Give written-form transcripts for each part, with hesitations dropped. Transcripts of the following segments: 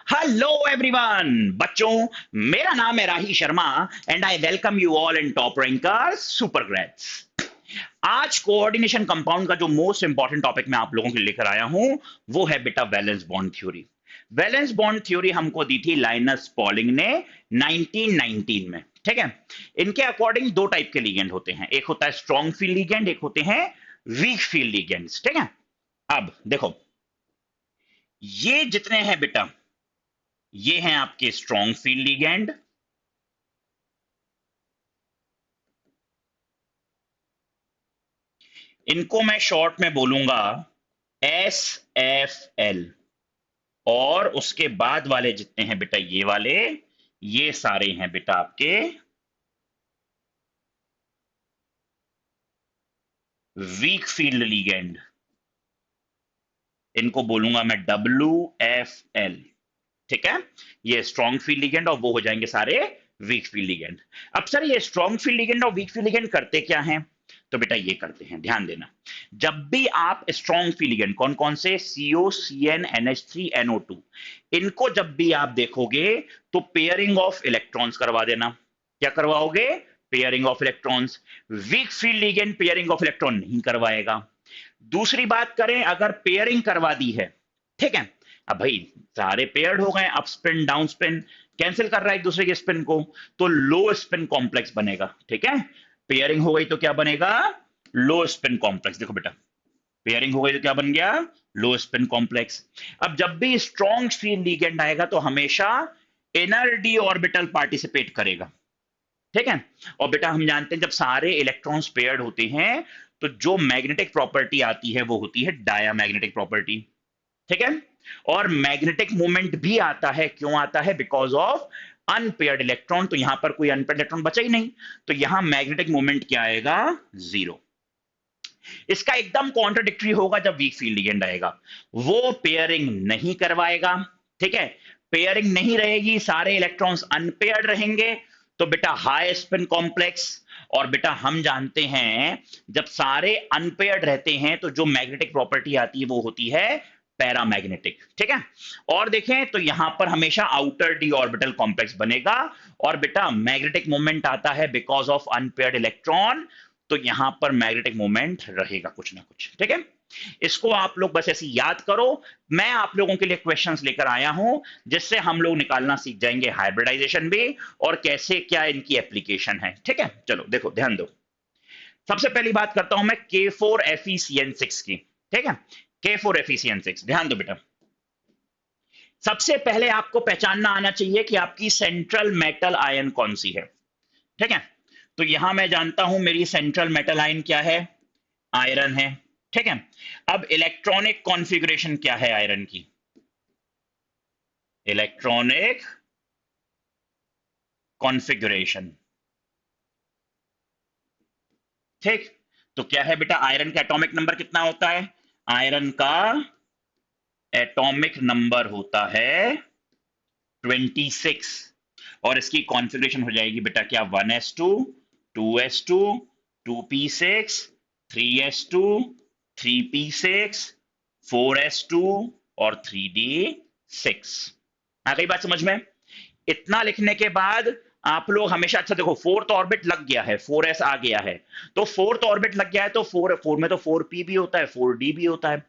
Hello everyone बच्चों, मेरा नाम है Rahi Sharma and I welcome you all in top rankers super grades. आज कोऑर्डिनेशन कंपाउंड का जो मोस्ट इंपॉर्टेंट टॉपिक मैं आप लोगों के लिए लेकर आया हूं वो है बेटा valence bond theory. Valence bond theory हमको दी थी लाइनस पॉलिंग ने 1919 में। ठीक है। इनके अकॉर्डिंग दो टाइप के लिगेंड होते हैं, एक होता है स्ट्रॉन्ग फील्ड लिगेंड, एक होते हैं वीक फील्ड लिगेंड्स। ठीक है। अब देखो, ये जितने हैं बेटा, ये हैं आपके स्ट्रॉन्ग फील्ड लिगेंड, इनको मैं शॉर्ट में बोलूंगा एस एफ एल। और उसके बाद वाले जितने हैं बेटा, ये वाले, ये सारे हैं बेटा आपके वीक फील्ड लिगेंड, इनको बोलूंगा मैं डब्ल्यू एफ एल। ठीक है। ये स्ट्रॉन्ग फील्ड लिगेंड और वो हो जाएंगे सारे वीक फील्ड लिगेंड। अब सर, ये स्ट्रॉन्ग फील्ड लिगेंड और वीक फील्ड लिगेंड करते क्या हैं? तो बेटा ये करते हैं, ध्यान देना। जब भी आप स्ट्रॉन्ग फील्ड लिगेंड, कौन कौन से, CO C N N H three NO two, इनको जब भी आप देखोगे तो पेयरिंग ऑफ इलेक्ट्रॉन्स करवा देना। क्या करवाओगे? Pairing of electrons. Week field ligand pairing of electron नहीं करवाएगा। दूसरी बात करें, अगर पेयरिंग करवा दी है, ठीक है, अब भाई सारे पेयर्ड हो गए, up spin down spin cancel कर रहा है एक दूसरे के स्पिन को, तो लो स्पिन कॉम्प्लेक्स बनेगा। ठीक है। पेयरिंग हो गई तो क्या बनेगा? लो स्पिन कॉम्प्लेक्स। देखो बेटा, पेयरिंग हो गई तो क्या बन गया? लो स्पिन कॉम्प्लेक्स। अब जब भी स्ट्रॉन्ग फील्ड लिगेंड आएगा तो हमेशा इनर डी ऑर्बिटल पार्टिसिपेट करेगा। ठीक है। और बेटा हम जानते हैं, जब सारे इलेक्ट्रॉन्स पेयर्ड होते हैं तो जो मैग्नेटिक प्रॉपर्टी आती है वो होती है डायामैग्नेटिक प्रॉपर्टी। ठीक है। और मैग्नेटिक मोमेंट भी आता है, क्यों आता है? Because of unpaired electron. तो यहां पर कोई अनपेयर्ड इलेक्ट्रॉन बचा ही नहीं, तो यहां मैग्नेटिक मोमेंट क्या आएगा? जीरो। इसका एकदम कॉन्ट्रडिक्टरी होगा जब वीक फील्ड लिगेंड आएगा, वो पेयरिंग नहीं करवाएगा। ठीक है। पेयरिंग नहीं रहेगी, सारे इलेक्ट्रॉन्स अनपेयर्ड रहेंगे, तो बेटा हाई स्पिन कॉम्प्लेक्स। और बेटा हम जानते हैं, जब सारे अनपेयर्ड रहते हैं तो जो मैग्नेटिक प्रॉपर्टी आती है वो होती है पैरामैग्नेटिक। ठीक है। और देखें तो यहां पर हमेशा आउटर डी ऑर्बिटल कॉम्प्लेक्स बनेगा। और बेटा मैग्नेटिक मोमेंट आता है बिकॉज ऑफ अनपेयर्ड इलेक्ट्रॉन, तो यहां पर मैग्नेटिक मोमेंट रहेगा कुछ ना कुछ। ठीक है। इसको आप लोग बस ऐसे याद करो। मैं आप लोगों के लिए क्वेश्चंस लेकर आया हूं जिससे हम लोग निकालना सीख जाएंगे हाइब्रिडाइजेशन भी, और कैसे क्या इनकी एप्लीकेशन है। ठीक है। चलो देखो, ध्यान दो। सबसे पहली बात करता हूं मैं K4FeCN6 की। ठीक है। K4FeCN6, ध्यान दो बेटा। सबसे पहले आपको पहचानना आना चाहिए कि आपकी सेंट्रल मेटल आयन कौन सी है। ठीक है। तो यहां मैं जानता हूं मेरी सेंट्रल मेटल आयन क्या है? आयरन है। ठीक है। अब इलेक्ट्रॉनिक कॉन्फ़िगरेशन क्या है आयरन की? Electronic configuration. ठीक। तो क्या है बेटा? आयरन का एटॉमिक नंबर कितना होता है? आयरन का एटॉमिक नंबर होता है 26। और इसकी कॉन्फ़िगरेशन हो जाएगी बेटा क्या? 1s2, 2s2, 2p6, 3s2, 3p6, 4s2 और 3d6। आ गई बात समझ में? इतना लिखने के बाद आप लोग हमेशा, अच्छा देखो, फोर्थ ऑर्बिट लग गया है, 4s आ गया है, तो फोर्थ ऑर्बिट लग गया है तो फोर फोर में तो 4p भी होता है, 4d भी होता है।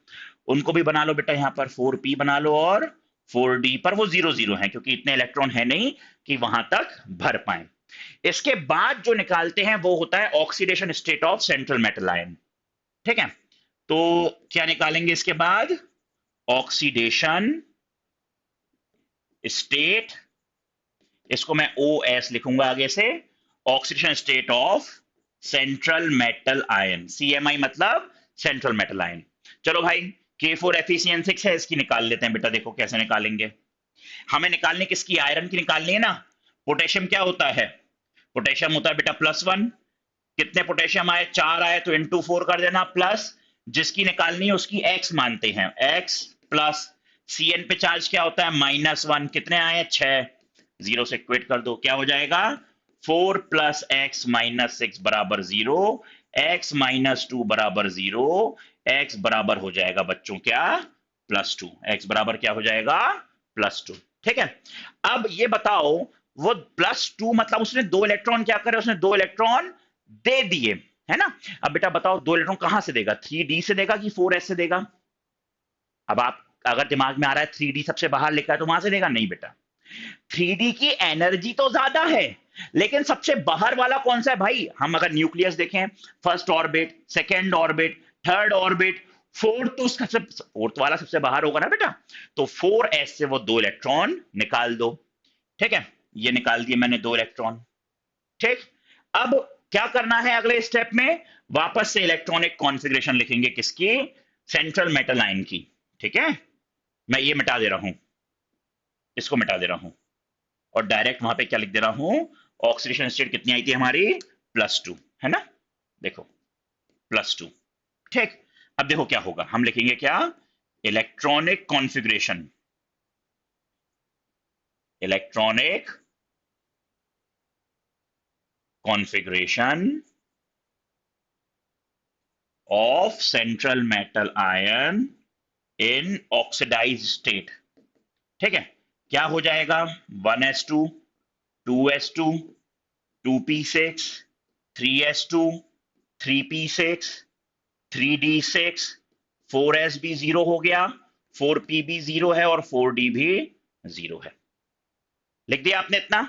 उनको भी बना लो बेटा, यहां पर 4p बना लो, और 4d पर वो जीरो जीरो है क्योंकि इतने इलेक्ट्रॉन है नहीं कि वहां तक भर पाए। इसके बाद जो निकालते हैं वो होता है oxidation state of central metal ion. ठीक है। तो क्या निकालेंगे इसके बाद? ऑक्सीडेशन स्टेट, इसको मैं ओ एस लिखूंगा आगे से, oxidation state of central metal ion, CMI मतलब सेंट्रल मेटल आयन। चलो भाई, K4FeCN6 है, इसकी निकाल लेते हैं बेटा। देखो कैसे निकालेंगे। हमें निकालनी किसकी? आयरन की निकालनी है ना। पोटेशियम क्या होता है? पोटेशियम होता है बेटा +1। कितने पोटेशियम आए? 4 आए, तो इंटू 4 कर देना, प्लस जिसकी निकालनी है उसकी x मानते हैं, x प्लस Cn पे चार्ज क्या होता है? -1। कितने आए? 6। जीरो से इक्वेट कर दो, क्या हो जाएगा? 4 + x - 6 बराबर 0, x - 2 बराबर 0, x बराबर हो जाएगा बच्चों क्या? +2। x बराबर क्या हो जाएगा? +2। ठीक है। अब ये बताओ, वो +2 मतलब उसने 2 इलेक्ट्रॉन क्या करे, उसने 2 इलेक्ट्रॉन दे दिए, है ना। अब बेटा बताओ 2 इलेक्ट्रॉन कहां से देगा, 3D से देगा कि 4s से देगा। अब आप अगर दिमाग में आ रहा है 3D सबसे बाहर लिखा है तो वहां से देगा, नहीं बेटा। 3D की एनर्जी तो ज्यादा है, लेकिन सबसे बाहर वाला कौन सा है भाई, हम अगर न्यूक्लियस देखें, first orbit, second orbit, third orbit, fourth, तो उसका सब फोर्थ वाला सबसे बाहर होगा ना बेटा। तो 4s से वो 2 इलेक्ट्रॉन निकाल दो। ठीक है, ये निकाल दिए मैंने 2 इलेक्ट्रॉन। ठीक। अब क्या करना है अगले स्टेप में, वापस से इलेक्ट्रॉनिक कॉन्फ़िगरेशन लिखेंगे किसकी, सेंट्रल मेटल आयन की। ठीक है, मैं ये मिटा दे रहा हूं, इसको मिटा दे रहा हूं, और डायरेक्ट वहां पे क्या लिख दे रहा हूं, ऑक्सीडेशन स्टेट कितनी आई थी हमारी, +2, है ना। देखो, +2। ठीक। अब देखो क्या होगा, हम लिखेंगे क्या, electronic configuration, electronic configuration of central metal ion in oxidise state. ठीक है, क्या हो जाएगा, 1s2, 2s2, 2p6, 3s2, 3p6, 3d6, 4s भी जीरो हो गया, 4p भी जीरो है, और 4d भी जीरो है। लिख दिया आपने इतना।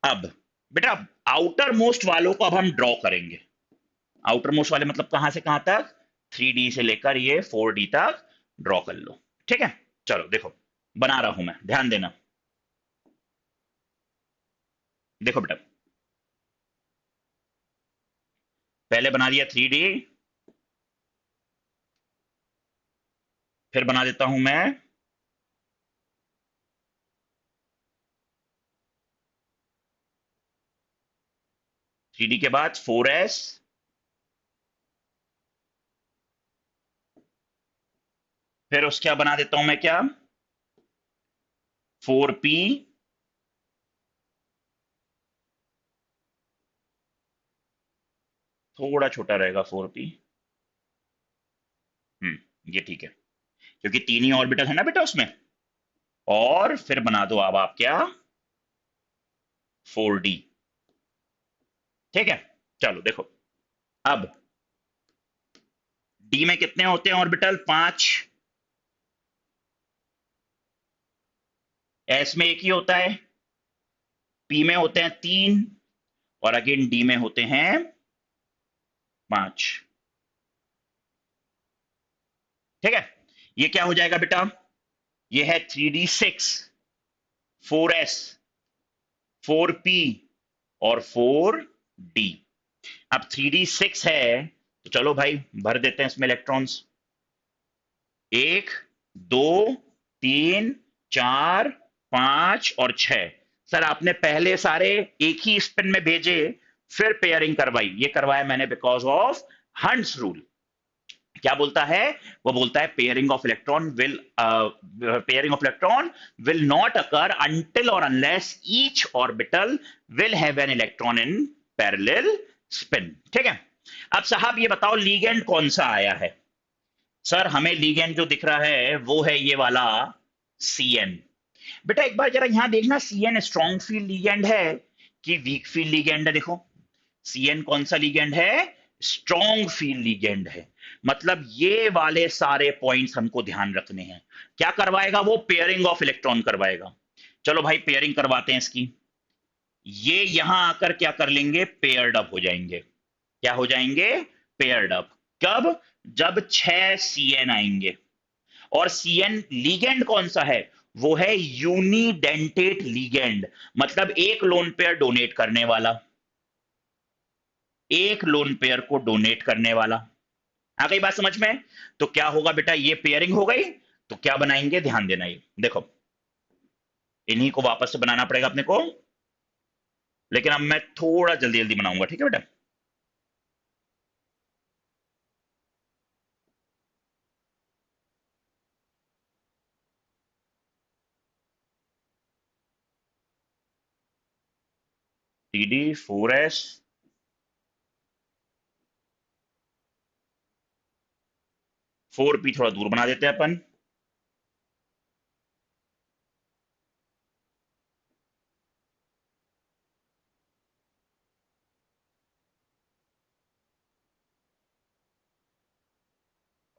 अब बेटा आउटर मोस्ट वालों को अब हम ड्रॉ करेंगे। आउटर मोस्ट वाले मतलब कहां से कहां तक, 3D से लेकर ये 4D तक ड्रॉ कर लो। ठीक है, चलो देखो, बना रहा हूं मैं, ध्यान देना। देखो बेटा, पहले बना दिया 3D, फिर बना देता हूं मैं 3D के बाद 4s, फिर उसके बाद बना देता हूं मैं क्या, 4p, थोड़ा छोटा रहेगा 4p। ये ठीक है, क्योंकि तीन ही ऑर्बिटल है ना बेटा उसमें। और फिर बना दो अब आप क्या, 4D। ठीक है, चलो देखो, अब डी में कितने होते हैं ऑर्बिटल, 5। एस में एक ही होता है, पी में होते हैं 3, और अगेन डी में होते हैं 5। ठीक है, ये क्या हो जाएगा बेटा, ये है 3D6, 4s, 4p, और 4d। अब 3D6 है, तो चलो भाई भर देते हैं इसमें इलेक्ट्रॉन्स, 1, 2, 3, 4, 5 और 6। सर आपने पहले सारे एक ही स्पिन में भेजे, फिर पेयरिंग करवाई, ये करवाया मैंने बिकॉज ऑफ हंट्स रूल। क्या बोलता है, वो बोलता है pairing of electron will not occur until और unless each orbital will have an electron in parallel spin. ठीक है, अब साहब ये बताओ लीगेंड कौन सा आया है। सर हमें लीगेंड जो दिख रहा है वो है ये वाला CN। बेटा एक बार जरा यहां देखना, CN स्ट्रॉन्ग फील्ड लीगेंड है कि वीक फील्ड लीगेंड है। देखो CN कौन सा लीगेंड है, स्ट्रॉन्ग फील्ड लीगेंड है। मतलब ये वाले सारे पॉइंट्स हमको ध्यान रखने हैं। क्या करवाएगा वो, पेयरिंग ऑफ इलेक्ट्रॉन करवाएगा। चलो भाई पेयरिंग करवाते हैं इसकी। ये यहां आकर क्या कर लेंगे, पेयर्ड अप हो जाएंगे। क्या हो जाएंगे, पेयर्ड अप। कब, जब 6 CN आएंगे। और CN लीगेंड कौन सा है, वो है यूनिडेंटेट लीगेंड, मतलब एक लोन पेयर डोनेट करने वाला, एक लोन पेयर को डोनेट करने वाला। आ गई बात समझ में। तो क्या होगा बेटा, ये पेयरिंग हो गई, तो क्या बनाएंगे, ध्यान देना, ये देखो, इन्हीं को वापस से बनाना पड़ेगा अपने को, लेकिन अब मैं थोड़ा जल्दी जल्दी बनाऊंगा, ठीक है बेटा। CD4s, 4p थोड़ा दूर बना देते हैं अपन,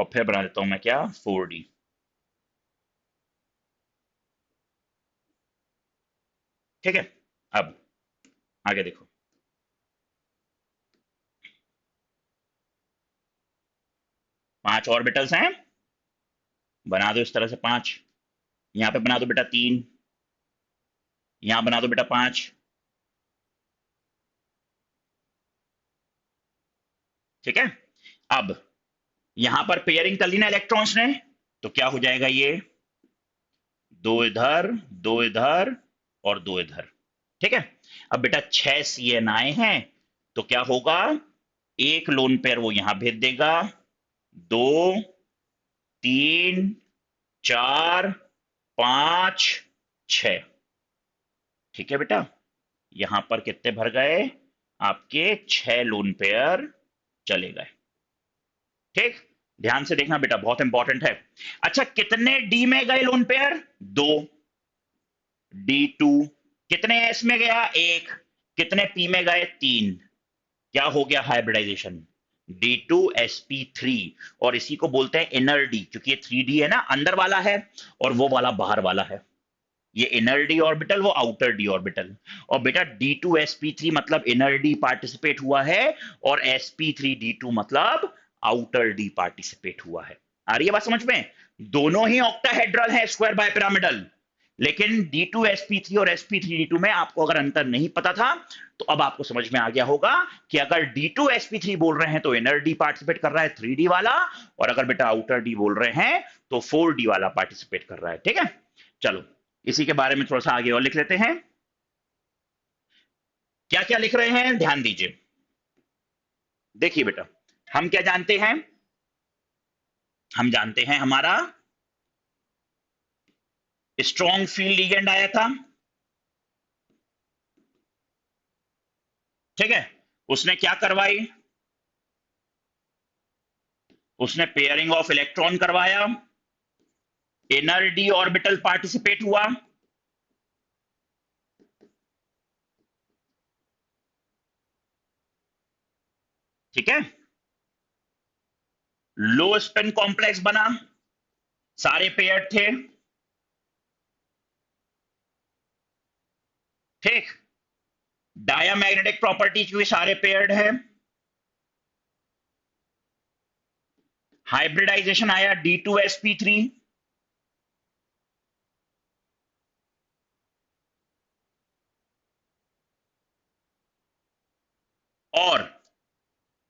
और फिर बना देता हूं मैं क्या, 4D। ठीक है, अब आगे देखो। 5 ऑर्बिटल्स हैं, बना दो इस तरह से 5। यहां पे बना दो बेटा 3, यहां बना दो बेटा 5। ठीक है, अब यहां पर पेयरिंग कर ली ना इलेक्ट्रॉन्स ने, तो क्या हो जाएगा ये, 2 इधर, 2 इधर और 2 इधर। ठीक है, अब बेटा 6 CNI हैं, तो क्या होगा, एक लोन पेयर वो यहां भेज देगा, 2, 3, 4, 5, 6। ठीक है बेटा, यहां पर कितने भर गए, आपके 6 लोन पेयर चले गए। ठीक, ध्यान से देखना बेटा, बहुत इंपॉर्टेंट है। अच्छा, कितने डी में गए लोन पेयर, 2, D2। कितने एस में गया, 1। कितने पी में गए, 3। क्या हो गया, हाइब्रिडाइजेशन, D2sp3। और इसी को बोलते हैं इनर डी, क्योंकि ये 3D है ना, अंदर वाला है, और वो वाला बाहर वाला है। ये इनर डी ऑर्बिटल, वो आउटर डी ऑर्बिटल। और बेटा D2sp3 मतलब इनर डी पार्टिसिपेट हुआ है, और sp3d2 मतलब आउटर डी पार्टिसिपेट हुआ है। आ रही है बात समझ में, दोनों ही ऑक्टाहेड्रल है, स्क्वायर बाय पिरामिडल। लेकिन D2sp3 और sp3d2 में आपको अगर अंतर नहीं पता था, तो अब आपको समझ में आ गया होगा कि अगर D2sp3 बोल रहे हैं तो इनर डी पार्टिसिपेट कर रहा है 3D वाला, और अगर बेटा आउटर डी बोल रहे हैं तो 4D वाला पार्टिसिपेट कर रहा है। ठीक है, चलो इसी के बारे में थोड़ा सा आगे और लिख लेते हैं। क्या क्या लिख रहे हैं, ध्यान दीजिए। देखिए बेटा, हम क्या जानते हैं, हम जानते हैं हमारा स्ट्रॉन्ग फील्ड लिगेंड आया था। ठीक है, उसने क्या करवाई, उसने पेयरिंग ऑफ इलेक्ट्रॉन करवाया, इनर डी ऑर्बिटल पार्टिसिपेट हुआ। ठीक है, लो स्पिन कॉम्प्लेक्स बना, सारे पेयर थे। ठीक, डायामैग्नेटिक प्रॉपर्टी की सारे पेयर्ड है। हाइब्रिडाइजेशन आया D2sp3। और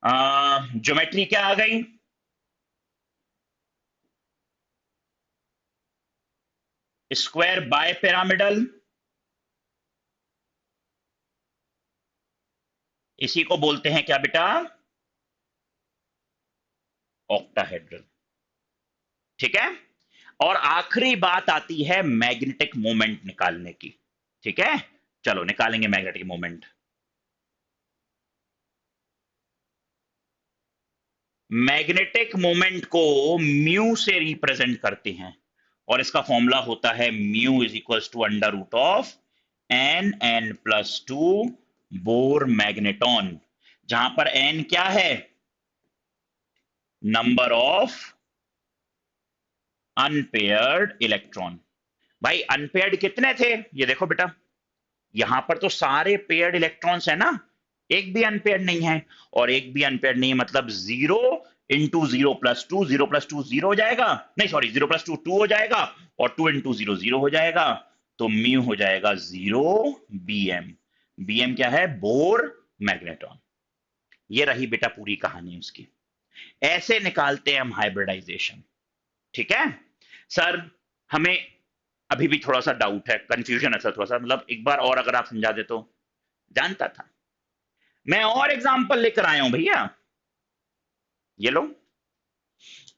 ज्योमेट्री क्या आ गई, स्क्वायर बाय पिरामिडल। इसी को बोलते हैं क्या बेटा, ऑक्टाहेड्रल। ठीक है, और आखिरी बात आती है मैग्नेटिक मोमेंट निकालने की। ठीक है, चलो निकालेंगे मैग्नेटिक मोमेंट। मैग्नेटिक मोमेंट को म्यू से रिप्रेजेंट करते हैं, और इसका फॉर्मूला होता है mu is equals to under root of n+2 Bohr magneton, जहां पर n क्या है, नंबर ऑफ अनपेयर्ड इलेक्ट्रॉन। भाई अनपेयर्ड कितने थे, ये देखो बेटा, यहां पर तो सारे पेयर्ड इलेक्ट्रॉन्स है ना, एक भी अनपेयर्ड नहीं है। और एक भी अनपेयर्ड नहीं है मतलब 0 × 0+2, 0+2 0 हो जाएगा, नहीं सॉरी 0+2 2 हो जाएगा, और 2 × 0 0 हो जाएगा। तो म्यू हो जाएगा 0 Bm। Bm क्या है, बोर मैग्नेटॉन। ये रही बेटा पूरी कहानी उसकी। ऐसे निकालते हैं हम हाइब्रिडाइजेशन। ठीक है सर, हमें अभी भी थोड़ा सा डाउट है, कंफ्यूजन है सर थोड़ा सा, मतलब एक बार और अगर आप समझा दे तो। जानता था मैं, और एग्जांपल लेकर आया हूं भैया, ये लो।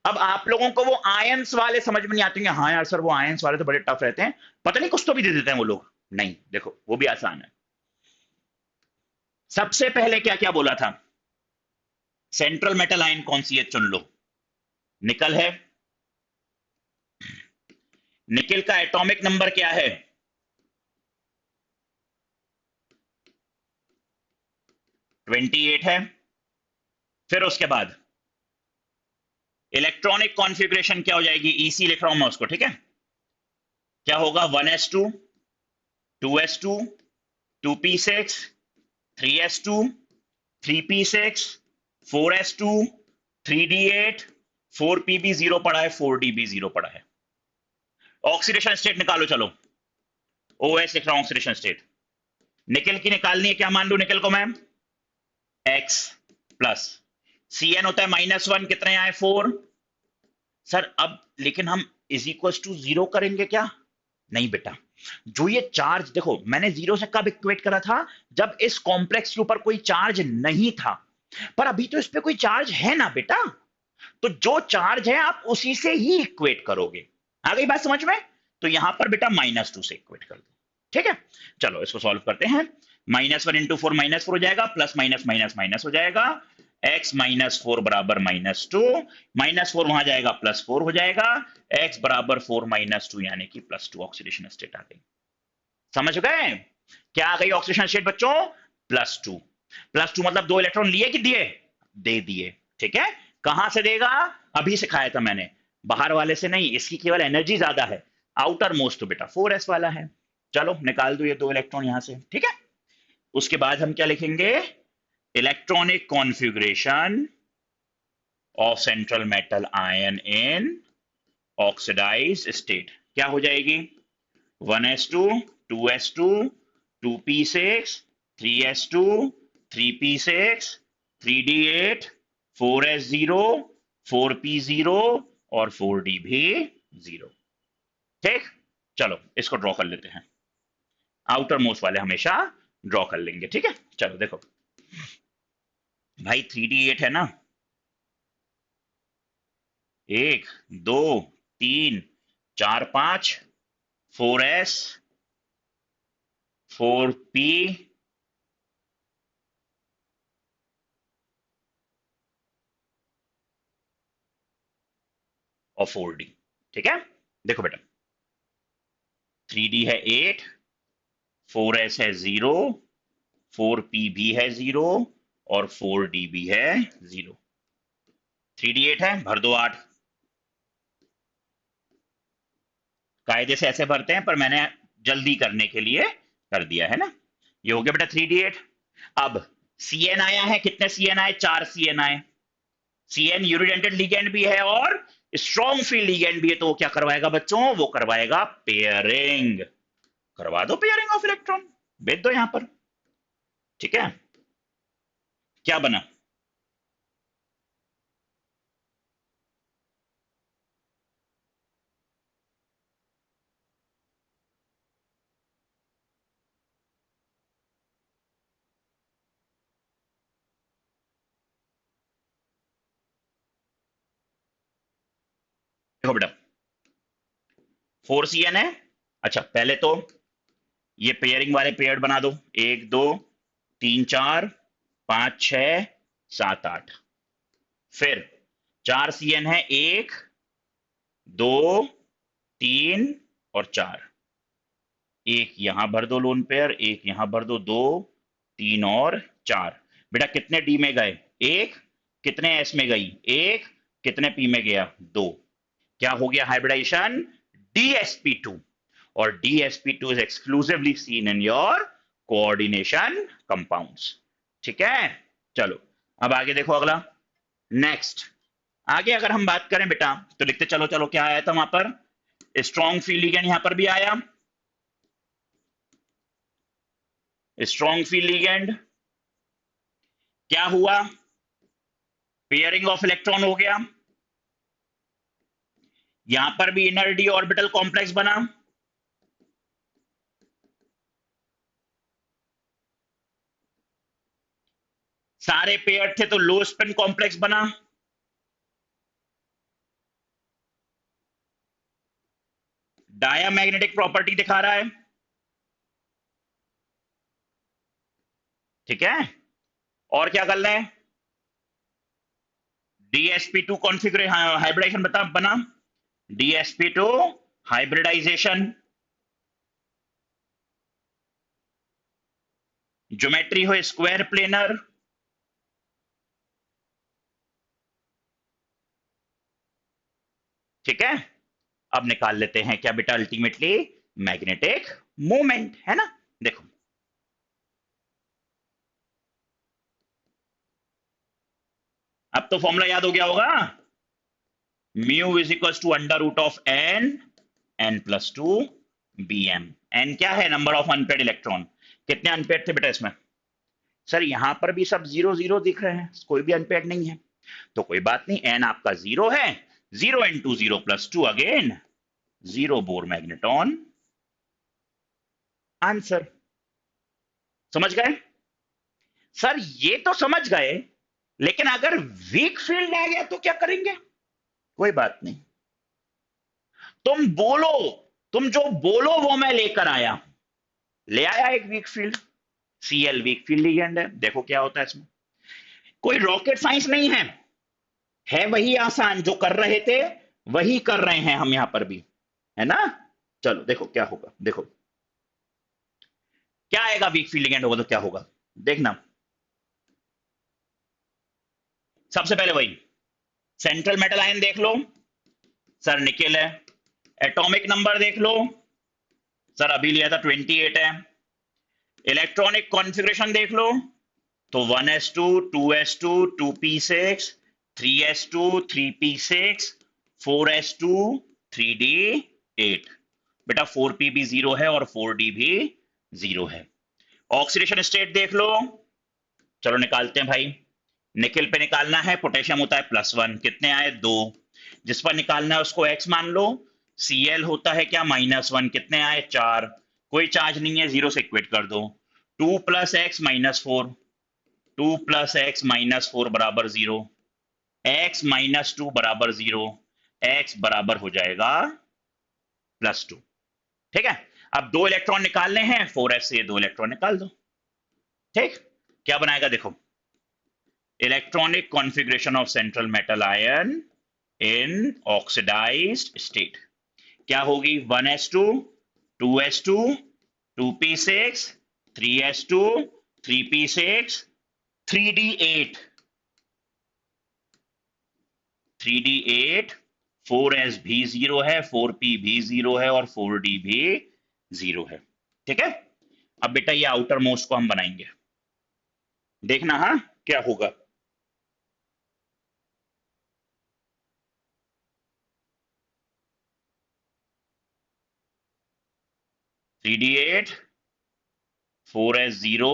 अब आप लोगों को वो आयंस वाले समझ में नहीं आते हैं, हाँ यार सर वो आयंस वाले तो बड़े टफ रहते हैं, पता नहीं कुछ तो भी दे देते हैं वो लोग। नहीं देखो, वो भी आसान है। सबसे पहले क्या क्या बोला था, सेंट्रल मेटल आयन कौन सी है, चुन लो। निकल है, निकल का एटॉमिक नंबर क्या है, 28 है। फिर उसके बाद इलेक्ट्रॉनिक कॉन्फ़िगरेशन क्या हो जाएगी, ईसी लिख रहा हूं मैं उसको, ठीक है। क्या होगा, 1s2 2s2 2p6 3s2 3p6 4s2 3d8 4pb0 पड़ा है 4db0 पड़ा है। ऑक्सीडेशन स्टेट निकालो चलो, ओएस लिख रहा हूं ऑक्सीडेशन स्टेट। निकल की निकालनी है, क्या मान लू निकल को मैम, x प्लस Cn होता है -1, कितने आए 4 सर। अब लेकिन हम इज इक्वल टू 0 करेंगे क्या, नहीं बेटा। जो ये चार्ज देखो, मैंने 0 से कब इक्वेट करा था, जब इस कॉम्प्लेक्स के ऊपर कोई चार्ज नहीं था, पर अभी तो इस पे कोई चार्ज है ना बेटा, तो जो चार्ज है आप उसी से ही इक्वेट करोगे। आ गई बात समझ में, तो यहां पर बेटा -2 से इक्वेट कर दो, ठीक है। चलो इसको सॉल्व करते हैं। -1 इंटू 4 -4 हो जाएगा, प्लस माइनस माइनस माइनस हो जाएगा, x -4 बराबर -2, -4 वहां जाएगा +4 हो जाएगा, x बराबर 4 -2 यानी कि +2 ऑक्सीडेशन स्टेट आ गई। समझ गए, क्या आ गई ऑक्सीडेशन स्टेट बच्चों, +2। +2 मतलब 2 इलेक्ट्रॉन लिए कि दिए, दे दिए, ठीक है। कहां से देगा, अभी सिखाया था मैंने, बाहर वाले से नहीं, इसकी केवल एनर्जी ज्यादा है, आउटर मोस्ट तो बेटा 4s वाला है। चलो निकाल दो ये 2 इलेक्ट्रॉन यहां से, ठीक है। उसके बाद हम क्या लिखेंगे, electronic configuration of central metal ion in oxidised state क्या हो जाएगी, 1s2 2s2 2p6 3s2 3p6 3d8 4s0 4p0 और 4d भी 0, ठीक। चलो इसको ड्रॉ कर लेते हैं, आउटर मोस्ट वाले हमेशा ड्रॉ कर लेंगे, ठीक है। चलो देखो भाई 3d8 है ना, 1 2 3 4 5 4s 4p और 4d, ठीक है। देखो बेटा 3d है 8, 4s है 0, 4p भी है 0 और 4d भी है 0। 3d 8 है, भर दो 8, कायदे से ऐसे भरते हैं पर मैंने जल्दी करने के लिए कर दिया है ना। ये हो गया बेटा 3d8। अब Cn आया है, कितने Cn आए, 4 Cn आए। Cn यूरिडेंटेड लिगेंड भी है और स्ट्रॉन्ग फील्ड लिगेंड भी है, तो वो क्या करवाएगा बच्चों, वो करवाएगा पेयरिंग, करवा दो पेयरिंग ऑफ इलेक्ट्रॉन, भेज दो यहां पर, ठीक है। क्या बना, देखो बेटा 4 Cn है। अच्छा पहले तो ये पेयरिंग वाले पेयर बना दो, 1 2 3 4 5 6 7 8। फिर 4 Cn है, 1 2 3 और 4, एक यहां भर दो लोन पेयर, एक यहां भर दो, 2 3 और 4। बेटा कितने डी में गए, एक, कितने एस में गई, एक, कितने पी में गया, 2। क्या हो गया हाइब्रिडाइजेशन, DsP2, और DsP2 is exclusively seen in your coordination compounds, ठीक है। चलो अब आगे देखो अगला, नेक्स्ट। आगे अगर हम बात करें बेटा तो लिखते चलो, चलो क्या आया था वहां पर, स्ट्रॉन्ग फील्ड लिगेंड यहां पर भी आया, स्ट्रॉन्ग फील्ड लिगेंड क्या हुआ, पेयरिंग ऑफ इलेक्ट्रॉन हो गया, यहां पर भी इनर डी ऑर्बिटल कॉम्प्लेक्स बना, सारे पेयर थे तो लो स्पिन कॉम्प्लेक्स बना, डायामैग्नेटिक प्रॉपर्टी दिखा रहा है, ठीक है। और क्या कर रहे हैं, DsP2 कॉन्फ़िगरेशन हाइब्रिडाइजेशन बता बना, DsP2 हाइब्रिडाइजेशन, ज्योमेट्री हो स्क्वायर प्लेनर, ठीक है, अब निकाल लेते हैं क्या बेटा, अल्टीमेटली मैग्नेटिक मोमेंट, है ना। देखो अब तो फॉर्मूला याद हो गया होगा, mu is equal to under root of n, n plus two B M. N क्या है, नंबर ऑफ अनपेड इलेक्ट्रॉन। कितने अनपेड थे बेटा इसमें, सर यहां पर भी सब जीरो जीरो दिख रहे हैं, कोई भी अनपेड नहीं है, तो कोई बात नहीं, एन आपका जीरो है, zero into zero plus two, again zero bore magneton, answer. समझ गए सर, ये तो समझ गए, लेकिन अगर वीक फील्ड आ गया तो क्या करेंगे, कोई बात नहीं, तुम बोलो, तुम जो बोलो वो मैं लेकर आया, ले आया एक weak field, CL weak field ligand है, देखो क्या होता है इसमें, कोई रॉकेट साइंस नहीं है वही आसान, जो कर रहे थे वही कर रहे हैं हम यहां पर भी, है ना। चलो देखो क्या होगा, देखो क्या आएगा, वीक फील्ड लिगेंड होगा तो क्या होगा, देखना। सबसे पहले वही सेंट्रल मेटल आयन देख लो, सर निकेल है, एटॉमिक नंबर देख लो, सर अभी लिया था 28 है, इलेक्ट्रॉनिक कॉन्फ़िगरेशन देख लो, तो 1s2 2s2 2p6 3s2 3p6 4s2 3d8, बेटा 4p भी जीरो है और 4d भी जीरो है। ऑक्सीडेशन स्टेट देख लो, चलो निकालते हैं भाई, निकेल पे निकालना है, पोटेशियम होता है +1, कितने आए 2, जिस पर निकालना है उसको x मान लो, Cl होता है क्या -1, कितने आए 4, कोई चार्ज नहीं है, जीरो से इक्वेट कर दो, 2 + x - 4, 2 + x - 4 बराबर 0, x - 2 बराबर 0, x बराबर हो जाएगा +2, ठीक है। अब दो इलेक्ट्रॉन निकालने हैं, 4s से दो इलेक्ट्रॉन निकाल दो, ठीक, क्या बनाएगा देखो, electronic configuration of central metal ion in oxidised state क्या होगी, 1s2 2s2 2p6 3s2 3p6 3d8 3d8, 4s भी जीरो है, 4p भी जीरो है और 4d भी जीरो है, ठीक है। अब बेटा ये आउटर मोस्ट को हम बनाएंगे, देखना हाँ क्या होगा, 3d8 4s जीरो,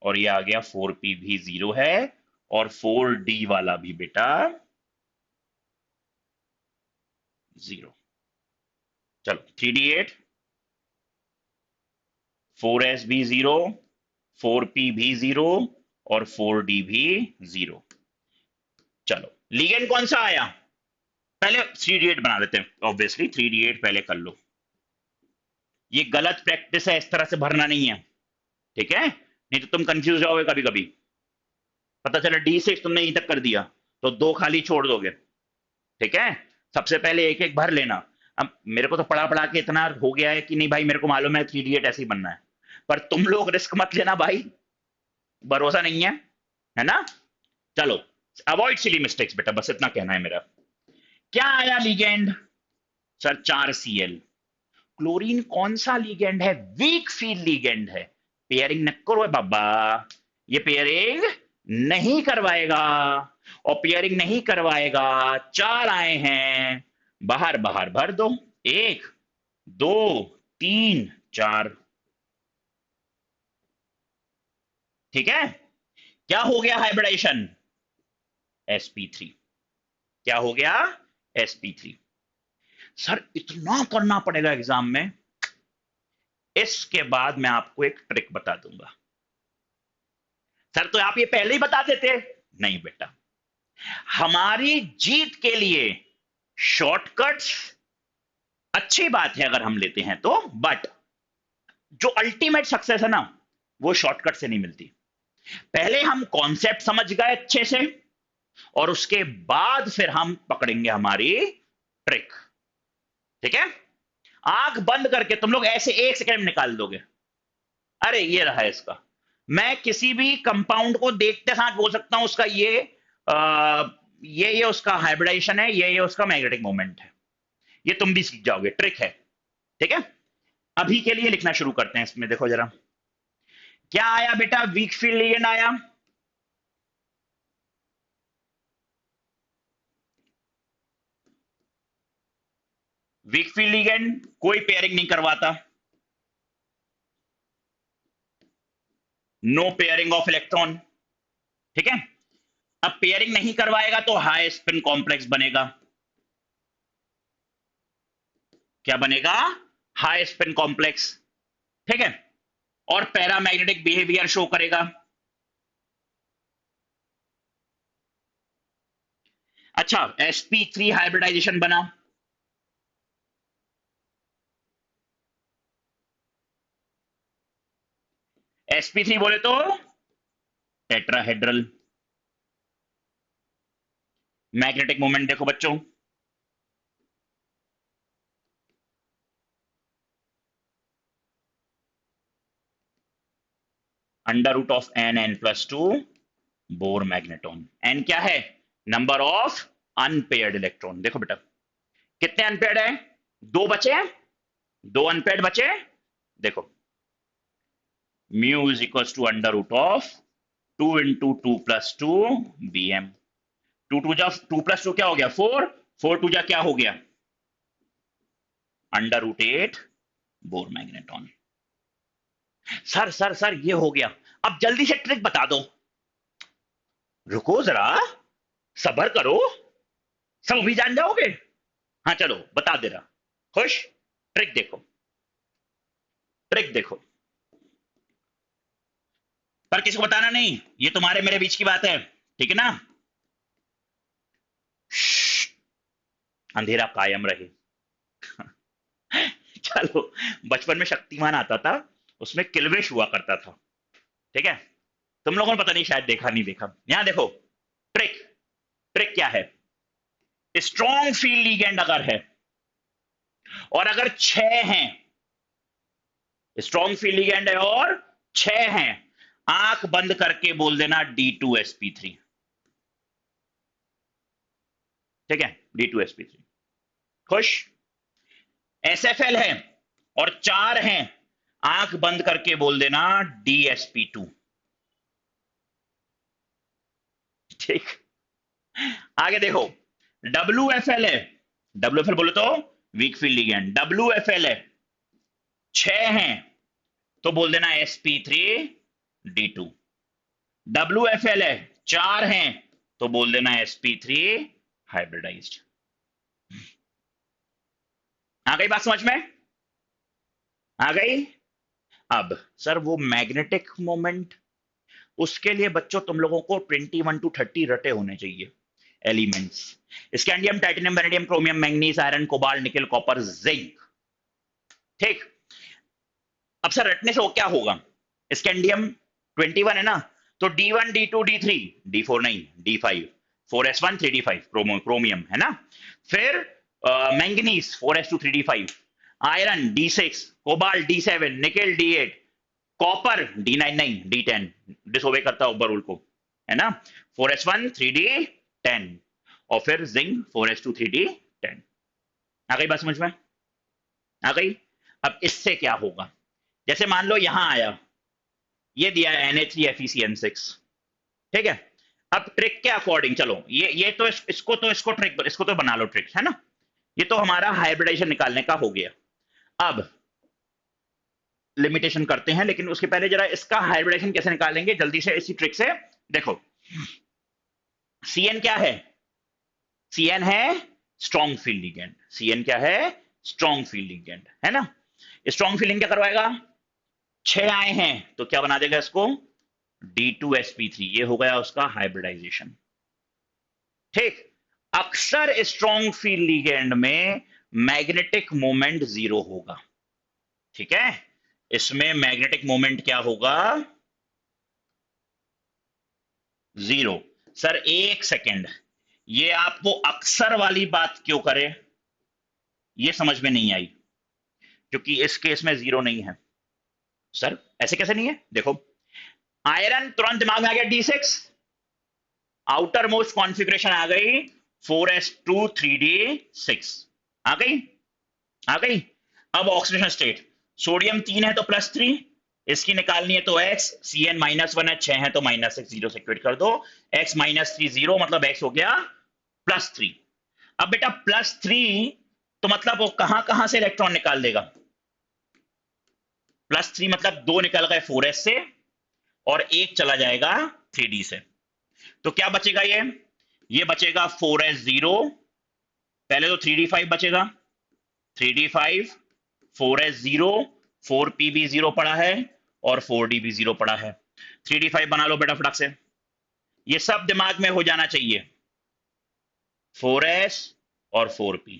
और ये आ गया 4p भी जीरो है, और 4d वाला भी बेटा जीरो। चलो 3d8 4s भी जीरो, 4p भी जीरो और 4d भी जीरो। चलो लिगेंड कौन सा आया, पहले 3d8 बना लेते हैं, ऑब्वियसली 3d8 पहले कर लो, ये गलत प्रैक्टिस है, इस तरह से भरना नहीं है, ठीक है, नहीं तो तुम कंफ्यूज जाओगे कभी कभी, पता चला D6 तुमने यहीं तक कर दिया तो दो खाली छोड़ दोगे, ठीक है। सबसे पहले एक एक भर लेना, अब मेरे को तो पढ़ा पढ़ा के इतना हो गया है कि नहीं भाई, मेरे को मालूम है 3d8 ऐसे ही बनना है, पर तुम लोग रिस्क मत लेना भाई, भरोसा नहीं है ना। चलो अवॉइड सिली मिस्टेक्स बेटा, बस इतना कहना है मेरा। क्या आया लीगेंड, सर 4Cl, क्लोरीन कौन सा लीगेंड है, वीक फील्ड लीगेंड है, पेयरिंग न करो बाबा, ये पेयरिंग नहीं करवाएगा, और पेयरिंग नहीं करवाएगा, चार आए हैं, बाहर बाहर भर दो, 1 2 3 4, ठीक है। क्या हो गया हाइब्रिडेशन, sp3, क्या हो गया sp3, सर इतना करना पड़ेगा एग्जाम में, इसके बाद मैं आपको एक ट्रिक बता दूंगा, सर तो आप ये पहले ही बता देते, नहीं बेटा, हमारी जीत के लिए शॉर्टकट्स अच्छी बात है अगर हम लेते हैं तो, बट जो अल्टीमेट सक्सेस है ना वो शॉर्टकट से नहीं मिलती, पहले हम कॉन्सेप्ट समझ गए अच्छे से, और उसके बाद फिर हम पकड़ेंगे हमारी ट्रिक, ठीक है। आंख बंद करके तुम लोग ऐसे 1 सेकंड में निकाल दोगे, अरे ये रहा इसका, मैं किसी भी कंपाउंड को देखते साथ बोल सकता हूं उसका ये ये उसका हाइब्रिडाइजेशन है, ये उसका मैग्नेटिक मोमेंट है। ये तुम भी सीख जाओगे, ट्रिक है। ठीक है, अभी के लिए लिखना शुरू करते हैं। इसमें देखो जरा क्या आया बेटा, वीक फील्ड लिगेंड आया। वीक फील्ड लिगेंड कोई पेयरिंग नहीं करवाता, नो पेयरिंग ऑफ इलेक्ट्रॉन। ठीक है, अब पेयरिंग नहीं करवाएगा तो हाई स्पिन कॉम्प्लेक्स बनेगा। क्या बनेगा? High spin complex. ठीक है, और पैरामैग्नेटिक बिहेवियर शो करेगा। अच्छा, sp3 हाइब्रिडाइजेशन बना। sp3 बोले तो टेट्राहेड्रल। मैग्नेटिक मोमेंट देखो बच्चों, under root of n+2 Bohr magneton. n क्या है? Number of unpaired electron. देखो बेटा कितने अनपेयर्ड है? दो बचे हैं, दो अनपेयर्ड बचे। देखो mu is equal to under root of 2 × 2 + 2 bm। 2 + 2 क्या हो गया? 4। 4 × 2 क्या हो गया? √8 बोर मैग्नेटॉन। सर ये हो गया। अब जल्दी से ट्रिक बता दो। रुको जरा, सबर करो, सब भी जान जाओगे। हाँ चलो बता दे रहा। खुश? ट्रिक देखो, ट्रिक देखो, पर किसी को बताना नहीं, ये तुम्हारे मेरे बीच की बात है, ठीक है ना? श्श्श, अंधेरा कायम रहे। चलो, बचपन में शक्तिमान आता था, उसमें किल्विश हुआ करता था। ठीक है, तुम लोगों ने पता नहीं शायद देखा नहीं देखा। यहां देखो ट्रिक, ट्रिक क्या है? स्ट्रॉन्ग फील्ड लिगेंड अगर है और अगर 6 हैं, स्ट्रॉन्ग फील्ड लिगेंड है और 6 हैं, आंख बंद करके बोल देना D2sp3। ठीक है, D2sp3। खुश? SFL है और 4 हैं, आंख बंद करके बोल देना DsP2। ठीक, आगे देखो WFL है, WFL बोले तो वीक फील्ड लिगेंड। WFL है, 6 हैं तो बोल देना sp3d2। WFL है, 4 हैं तो बोल देना sp3 हाइब्रिडाइज्ड। आ गई बात समझ में? आ गई? अब सर वो मैग्नेटिक मोमेंट, उसके लिए बच्चों तुम लोगों को 21 to 30 रटे होने चाहिए elements. Scandium, titanium, vanadium, chromium, manganese, iron, cobalt, निकल, कॉपर, जिंक। ठीक, अब सर रटने से वो क्या होगा? स्कैंडियम 21 है ना, तो D1 D2 D3, D4 नहीं D5, 4s1 3d5 क्रोमियम है ना। फिर manganese 4s2 3d5, iron D6, cobalt D7, nickel D8, copper D9 नहीं D10, डिसोबे करता है ओबर रूल को, है ना। 4s1 3d10 और फिर जिंक 4s2 3d10। आ गई बात समझ में? आ गई? अब इससे क्या होगा? जैसे मान लो यहां आया, ये दिया है Na3FeCN6। ठीक है, अब ट्रिक के अकॉर्डिंग चलो, ये तो इसको ट्रिक, इसको तो बना लो ट्रिक, है ना। ये तो हमारा हाइब्रिडाइजेशन निकालने का हो गया। अब लिमिटेशन करते हैं, लेकिन उसके पहले जरा इसका हाइब्रिडाइजेशन कैसे निकालेंगे जल्दी से इसी ट्रिक से देखो। Cn क्या है? Cn है स्ट्रॉन्ग फील्ड लिगेंड। Cn क्या है? स्ट्रॉन्ग फील्ड लिगेंड, है ना। स्ट्रॉन्ग फील्डिंग क्या करवाएगा? 6 आए हैं तो क्या बना देगा इसको? D2sp3। ये हो गया उसका हाइब्रिडाइजेशन। ठीक, अक्सर स्ट्रॉन्ग फील्ड लिगेंड में मैग्नेटिक मोमेंट 0 होगा। ठीक है, इसमें मैग्नेटिक मोमेंट क्या होगा? 0। सर एक सेकेंड, ये आप वो अक्सर वाली बात क्यों करें? ये समझ में नहीं आई, क्योंकि इस केस में 0 नहीं है। सर ऐसे कैसे नहीं है? देखो आयरन, तुरंत दिमाग में आ गया D6, आउटर मोस्ट कॉन्फ़िगरेशन आ गई 4s2 3d6 आ गई, आ गई। अब ऑक्सीडेशन स्टेट, सोडियम 3 है तो +3, इसकी निकालनी है तो x, Cn -1 है, 6 है तो -6, 0 से इक्वेट कर दो, x -3 0, मतलब x हो गया +3। अब बेटा +3 तो मतलब वो कहां कहां से इलेक्ट्रॉन निकाल देगा, +3 मतलब 2 निकल गए 4s से और एक चला जाएगा 3d से, तो क्या बचेगा ये बचेगा 4s0, पहले तो 3d5 बचेगा, 3d5, 4s0, 4p भी 0 पड़ा है और 4d भी 0 पड़ा है। 3d5 बना लो बेटा फटाक से, ये सब दिमाग में हो जाना चाहिए, 4s और 4p,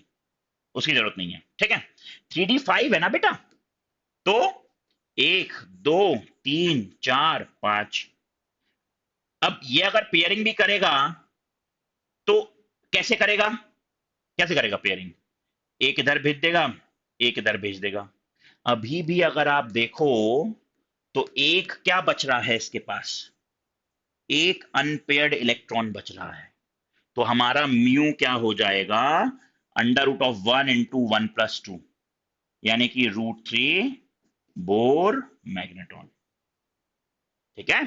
उसकी जरूरत नहीं है, ठीक है। 3d5 है ना बेटा, तो 1 2 3 4 5, अब ये अगर पेयरिंग भी करेगा तो कैसे करेगा, कैसे करेगा पेयरिंग, एक इधर भेज देगा, एक इधर भेज देगा। अभी भी अगर आप देखो तो एक क्या बच रहा है इसके पास, एक अनपेयर्ड इलेक्ट्रॉन बच रहा है, तो हमारा म्यू क्या हो जाएगा, √1 × 1 + 2, यानी कि √3 बोर मैग्नेट्रॉन, ठीक है।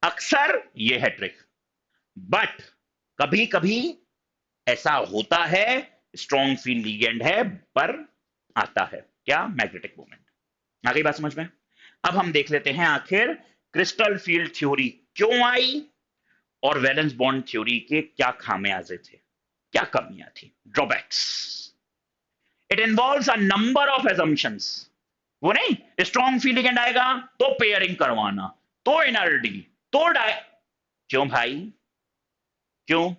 अक्सर ये है ट्रिक, बट कभी कभी ऐसा होता है, स्ट्रॉन्ग फील्ड लिगेंड है पर आता है क्या, मैग्नेटिक मोमेंट। आ गई बात समझ में। अब हम देख लेते हैं आखिर क्रिस्टल फील्ड थ्योरी क्यों आई और वैलेंस बॉन्ड थ्योरी के क्या खामियाजे थे, क्या कमियां थी, drawbacks. It involves a number of assumptions, वो नहीं स्ट्रॉन्ग फील्ड लिगेंड आएगा तो पेयरिंग करवाना, तो एनआरडी, तो डाय, क्यों भाई, क्यों,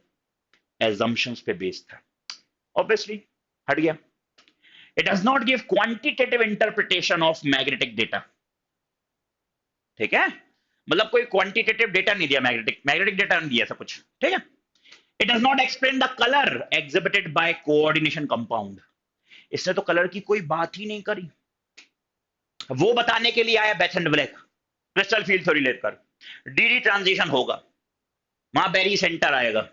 assumptions पे बेस्ड था, ऑब्वियसली हट गया। It does not give quantitative interpretation of magnetic data, ठीक है, मतलब कोई क्वांटिटेटिव डेटा नहीं दिया, मैग्नेटिक मैग्नेटिक डेटा नहीं दिया ऐसा कुछ, ठीक है। It does not explain the colour exhibited by coordination compound, इसने तो कलर की कोई बात ही नहीं करी, वो बताने के लिए आया Beth and black crystal field theory लेकर, डीडी ट्रांजिशन होगा, वहां बेरी सेंटर आएगा,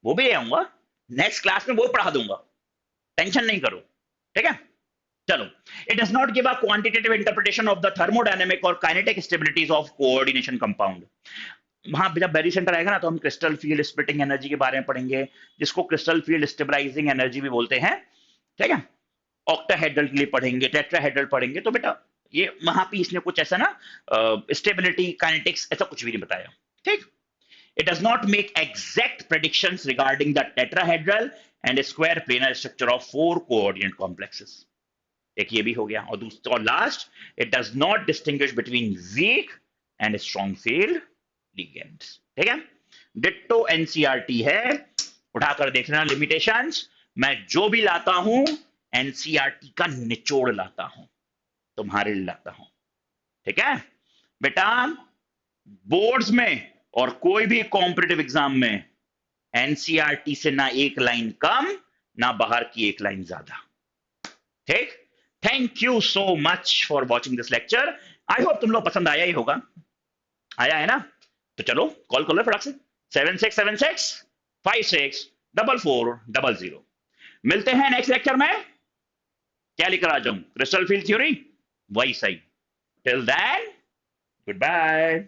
वो भी ले आऊंगा, नेक्स्ट क्लास में वो पढ़ा दूंगा, टेंशन नहीं करो, ठीक है। चलो, it does not give a quantitative interpretation of the thermodynamic और kinetic stabilities of coordination compound. वहां जब बेरी सेंटर आएगा ना तो हम क्रिस्टल फील्ड स्प्लिटिंग एनर्जी के बारे में पढ़ेंगे, जिसको क्रिस्टल फील्ड स्टेबलाइजिंग एनर्जी भी बोलते हैं, ठीक है। ऑक्टाहेड्रल के लिए पढ़ेंगे, टेट्राहेड्रल पढ़ेंगे, तो बेटा ये वहां पे इसने कुछ ऐसा ना स्टेबिलिटी काइनेटिक्स ऐसा कुछ भी नहीं बताया, ठीक। It does not make exact predictions regarding the tetrahedral and square planar structure of 4 coordinate complexes. एक ये भी हो गया, और दूसरा और last, it does not distinguish between weak and strong field ligands, ठीक है। डिट्टो एनसीईआरटी है, उठाकर देखना लिमिटेशंस, मैं जो भी लाता हूं एनसीईआरटी का निचोड़ लाता हूं, तुम्हारे लिए लाता हूं, ठीक है बेटा। बोर्ड्स में और कोई भी कॉम्पिटिटिव एग्जाम में एनसीईआरटी से ना एक लाइन कम ना बाहर की एक लाइन ज्यादा, ठीक। Thank you so much for watching this lecture, I hope तुम लोग पसंद आया ही होगा, आया है ना, तो चलो कॉल कर लो फटाक से 7676564400। मिलते हैं नेक्स्ट लेक्चर में, क्या लेकर आ जाऊं, क्रिस्टल फील्ड थ्योरी, वही सही। Till then good bye.